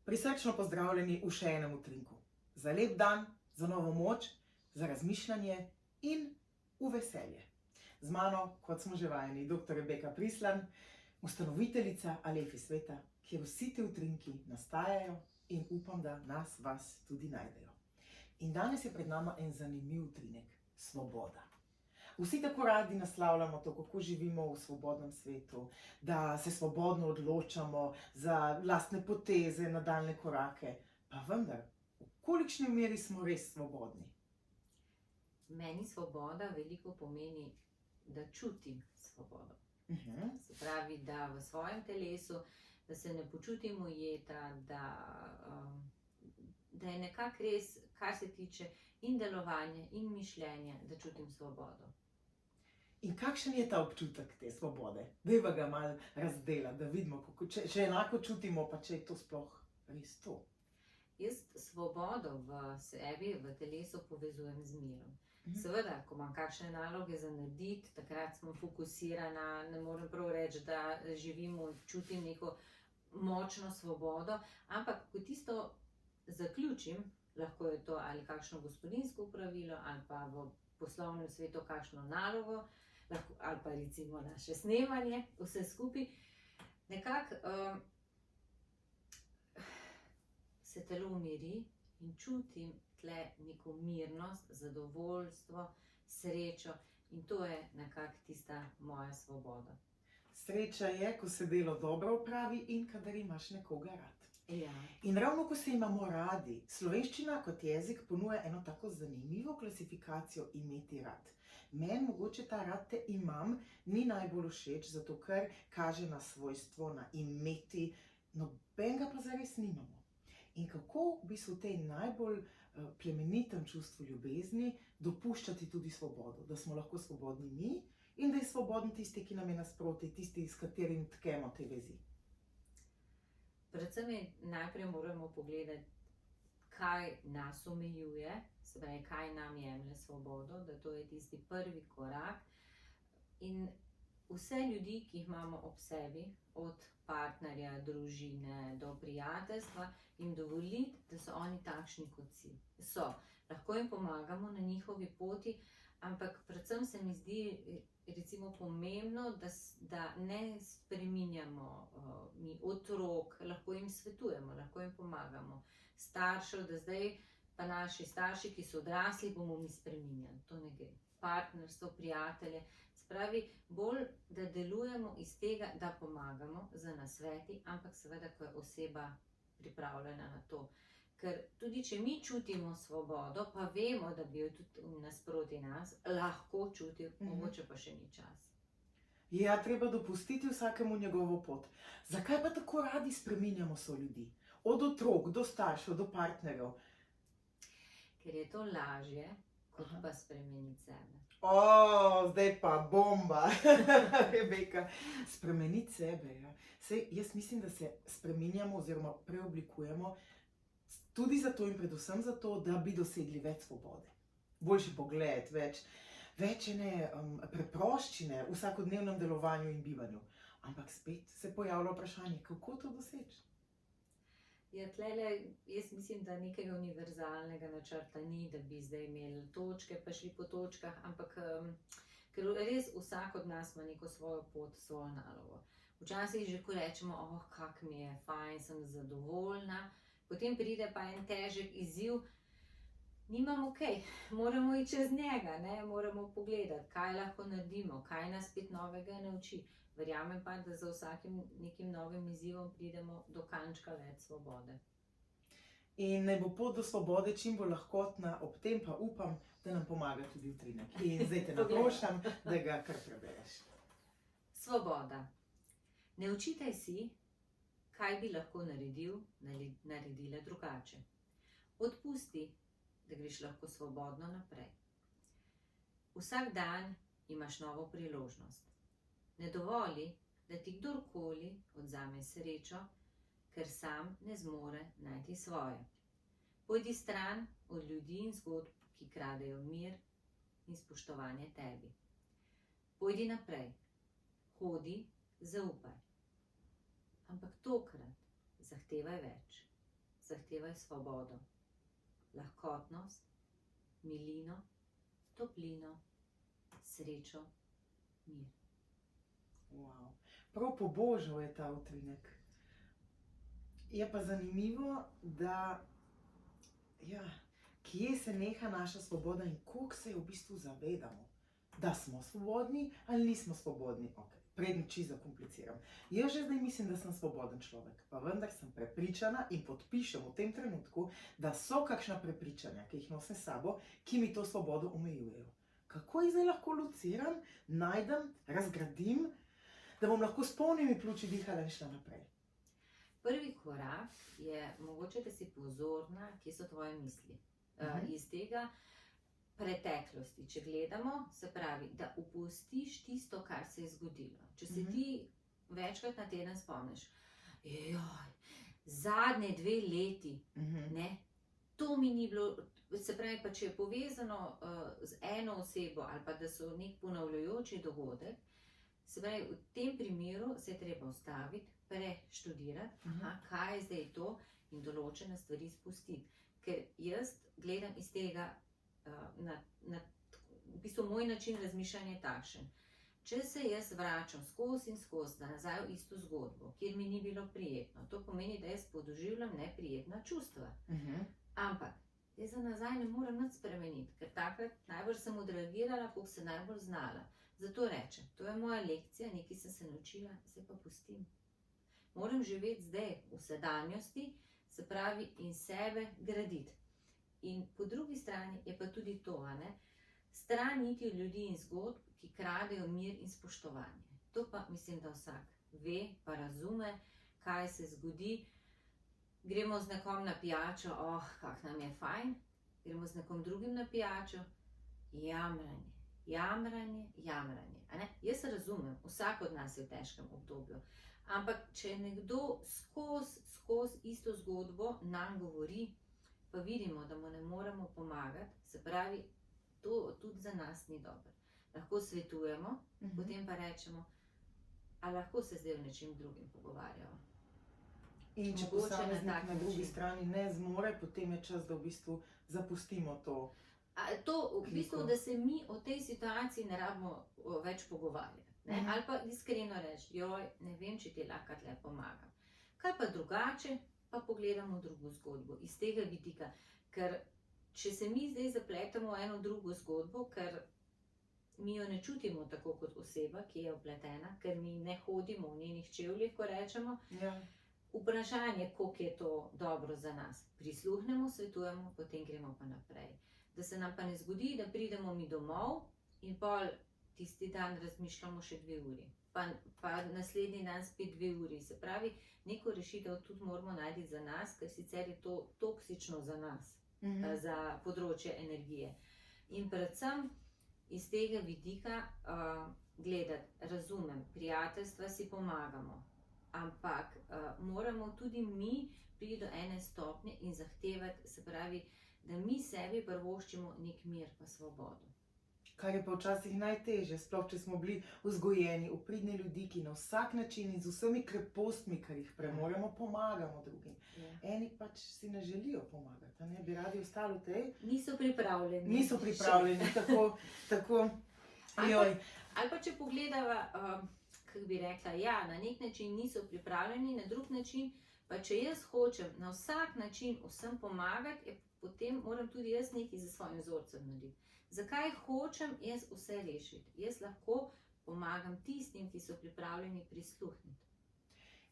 Prisrčno pozdravljeni v še enem utrinku. Za lep dan, za novo moč, za razmišljanje in v veselje. Z mano, kot smo že vajeni, dr. Rebeka Prislan, ustanoviteljica Alefi sveta, kjer vsi ti utrinki nastajajo in upam, da vas tudi najdejo. In danes je pred nama en zanimiv utrinek – svoboda. Vsi tako radi naslavljamo to, kako živimo v svobodnem svetu, da se svobodno odločamo za lastne poteze, nadaljnje korake. Pa vendar, v kolikšni meri smo res svobodni? Meni svoboda veliko pomeni, da čutim svobodo. Se pravi, da v svojem telesu, da se ne počutim ujeta, da je nekako res, kar se tiče in delovanja in mišljenja, da čutim svobodo. In kakšen je ta občutek te svobode? Dajva ga malo razdelati, da vidimo, če enako čutimo, pa če je to sploh res to. Jaz svobodo v sebi, v telesu povezujem z mirom. Seveda, ko imam kakšne naloge za narediti, takrat sem fokusirana, ne morem prav reči, da živimo, čutim neko močno svobodo, ampak ko tisto zaključim, lahko je to ali kakšno gospodinjsko opravilo, ali pa v poslovnem svetu kakšno nalogo, ali pa recimo naše snemanje, vse skupaj, nekako se telo umiri in čutim tle neko mirnost, zadovoljstvo, srečo in to je nekako tista moja svoboda. Sreča je, ko se delo dobro opravi in kadar imaš nekoga rad. Ja. In ravno ko se imamo radi, slovenščina kot jezik ponuja eno tako zanimivo klasifikacijo imeti rad. Meni mogoče ta rad te imam ni najbolj všeč, zato ker kaže na svojstvo, na imeti, nobenega pa zares nimamo. In kako v bistvu v tej najbolj plemenitem čustvu ljubezni dopuščati tudi svobodo, da smo lahko svobodni mi in da je svoboden tisti, ki nam je nasproti, tisti, s katerim tkemo te vezi. Predvsem najprej moramo pogledati, kaj nas omejuje, se pravi, kaj nam jemlje svobodo, da to je tisti prvi korak. In vse ljudi, ki jih imamo ob sebi, od partnerja, družine do prijateljstva, jim dovoliti, da so oni takšni, kot so. Lahko jim pomagamo na njihovi poti, ampak predvsem se mi zdi recimo pomembno, da ne spreminjamo mi otrok, lahko jim svetujemo, lahko jim pomagamo. Staršev, da zdaj pa naši starši, ki so odrasli, bomo mi spreminjali. To ne gre. Partnerstvo, prijatelje, spravi bolj, da delujemo iz tega, da pomagamo za nasveti, ampak seveda, ko je oseba pripravljena na to. Ker tudi, če mi čutimo svobodo, pa vemo, da bi jo tudi nasproti nas lahko čutil, mogoče pa še ni čas. Ja, treba dopustiti vsakemu njegovo pot. Zakaj pa tako radi spreminjamo soljudi? Od otrok, do staršev, do partnerjev. Ker je to lažje, kot pa spremeniti sebe. Zdaj pa bomba, Rebeka. Spremeniti sebe, ja. Sej, jaz mislim, da se spreminjamo oziroma preoblikujemo tudi zato in predvsem zato, da bi dosegli več svobode. Boljši pogled, več preproščine v vsakodnevnem delovanju in bivanju. Ampak spet se pojavlja vprašanje, kako to doseči? Ja, tlele, jaz mislim, da nekega univerzalnega načrta ni, da bi zdaj imeli točke, pa šli po točkah, ampak ker res vsak od nas ima neko svojo pot, svojo nalogo. Včasih že ko rečemo, kak mi je fajn, sem zadovoljna, potem pride pa en težek izziv, nimamo kaj, moramo iti čez njega, moramo pogledati, kaj lahko naredimo, kaj nas spet novega nauči. Verjamem pa, da za vsakim nekim novim izzivom pridemo do kančka več svobode. In naj bo pot do svobode čim bolj lahkotna, ob tem pa upam, da nam pomaga tudi utrinek. In zdaj te naprošam, da ga kar prebereš. Svoboda. Ne očitaj si, kaj bi lahko naredila drugače. Odpusti, da greš lahko svobodno naprej. Vsak dan imaš novo priložnost. Ne dovoli, da ti kdorkoli odvzame srečo, ker sam ne zmore najti svoje. Pojdi stran od ljudi in zgodb, ki kradejo mir in spoštovanje tebi. Pojdi naprej, hodi, zaupaj. Ampak tokrat zahtevaj več. zahtevaj svobodo, lahkotnost, milino, toplino, srečo, mir. Wow. Prav pobožal je ta utrinek. Je pa zanimivo, da kje se neha naša svoboda in koliko se je v bistvu zavedamo, da smo svobodni ali nismo svobodni. Okay. Predem čisto zakompliciram. Jaz že zdaj mislim, da sem svoboden človek, pa vendar sem prepričana in podpišem v tem trenutku, da so kakšna prepričanja, ki jih nosim s sabo, ki mi to svobodo omejujejo. Kako jih zdaj lahko lociram, najdem, razgradim, da bom lahko s polnimi pljuči dihala in šla naprej? Prvi korak je mogoče, da si pozorna, kje so tvoje misli. Iz tega preteklosti, če gledamo, se pravi, da opustiš tisto, kar se je zgodilo. Če se ti večkrat na teden spomniš, zadnje 2 leti, ne, to mi ni bilo, se pravi, pa če je povezano z eno osebo ali pa da so nek ponavljajoči dogodek, se pravi, v tem primeru se je treba ustaviti, preštudirati, kaj je zdaj to in določene stvari spustiti. Ker jaz gledam iz tega, v bistvu moj način razmišljanja je takšen. Če se jaz vračam skozi in skozi nazaj v isto zgodbo, kjer mi ni bilo prijetno, to pomeni, da jaz podoživljam neprijetna čustva. Ampak jaz za nazaj ne morem nič spremeniti, ker takrat najbolj sem odreagirala, koliko sem najbolj znala. Zato rečem, to je moja lekcija, nekaj sem se naučila, zdaj pa pustim. Moram živeti zdaj v sedanjosti, se pravi, in sebe graditi. In po drugi strani je pa tudi to, stran iti ljudi in zgodb, ki kradejo mir in spoštovanje. To pa mislim, da vsak ve, pa razume, kaj se zgodi. Gremo z nekom na pijačo, kak nam je fajn, gremo z nekom drugim na pijačo, jamranje. Jaz razumem, vsak od nas je v težkem obdobju, ampak če nekdo skozi isto zgodbo nam govori, pa vidimo, da mu ne moremo pomagati, se pravi, to tudi za nas ni dobro. Lahko svetujemo, potem pa rečemo, a lahko se zdaj v nečem drugim pogovarjamo. In če posameznik na drugi strani ne zmore, potem je čas, da v bistvu zapustimo to. To v bistvu, da se mi o tej situaciji ne rabimo več pogovarjati. Ali pa iskreno reči, ne vem, če ti lahko tle pomagam. Kaj pa drugače, pa pogledamo drugo zgodbo iz tega vidika. Ker če se mi zdaj zapletemo v eno drugo zgodbo, ker mi jo ne čutimo tako kot oseba, ki je vpletena, ker mi ne hodimo v njenih čevljih, ko rečemo, vprašanje, koliko je to dobro za nas. Prisluhnemo, svetujemo, potem gremo pa naprej. Da se nam pa ne zgodi, da pridemo mi domov in pol tisti dan razmišljamo še 2 uri. Pa naslednji dan spet 2 uri. Se pravi, neko rešitev tudi moramo najti za nas, ker sicer je to toksično za nas, za področje energije. In predvsem iz tega vidika gledati, razumem, prijateljstva si pomagamo, ampak moramo tudi mi priti do ene stopnje in zahtevati, se pravi, da mi sebi privoščimo nek mir pa svobodo. Kar je pa včasih najtežje, sploh če smo bili vzgojeni v pridne ljudi, ki na vsak način in z vsemi krepostmi, kar jih premoremo, pomagamo drugim. Eni pač si ne želijo pomagati, bi radi ostali v tej. Niso pripravljeni. Niso pripravljeni, tako. Ali pa če pogledava, kako bi rekla, na nek način niso pripravljeni, na drug način, pa če jaz hočem na vsak način vsem pomagati, potem moram tudi jaz nekaj za svojim vzorcem narediti. Zakaj hočem jaz vse rešiti? Jaz lahko pomagam tistim, ki so pripravljeni prisluhniti.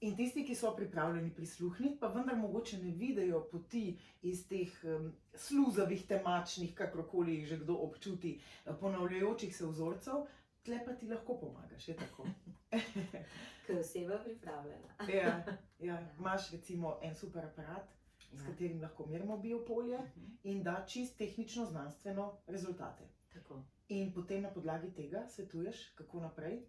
In tisti, ki so pripravljeni prisluhniti, pa vendar mogoče ne vidijo poti iz teh sluzavih, temačnih, kakorkoli jih že kdo občuti, ponavljajočih se vzorcev, tle pa ti lahko pomagaš, je tako? Ker oseba pripravljena. Imaš recimo en super aparat, s katerim lahko merimo biopolje in da čist tehnično, znanstveno rezultate. Tako. In potem na podlagi tega svetuješ, kako naprej?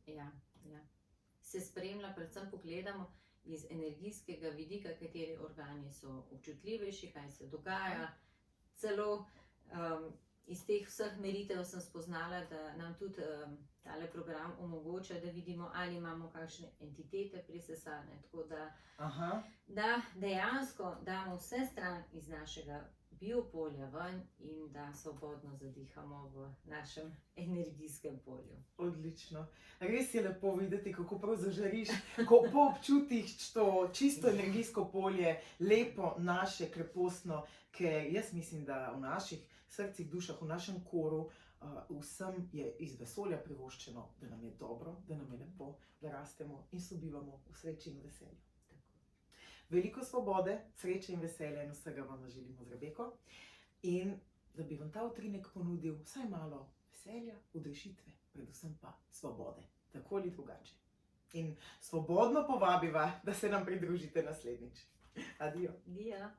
Se spremlja, predvsem pogledamo iz energijskega vidika, kateri organi so občutljivejši, kaj se dogaja. Celo iz teh vseh meritev sem spoznala, da nam tudi tale program omogoča, da vidimo, ali imamo kakšne entitete prisesane. Tako da dejansko damo vse stran iz našega biopolja ven in da svobodno zadihamo v našem energijskem polju. Odlično. Res je lepo videti, kako prav zažariš, ko občutiš to čisto energijsko polje, lepo, naše, krepostno, ker jaz mislim, da v naših srcih, dušah, v našem koru vsem je iz vesolja privoščeno, da nam je dobro, da nam je lepo, da rastemo in sobivamo v sreči in veselju. Veliko svobode, sreče in veselja in vsega vam želimo z Rebeko. In da bi vam ta utrinek ponudil vsaj malo veselja, odrešitve, predvsem pa svobode, tako ali drugače. In svobodno povabiva, da se nam pridružite naslednjič. Adijo. Dio.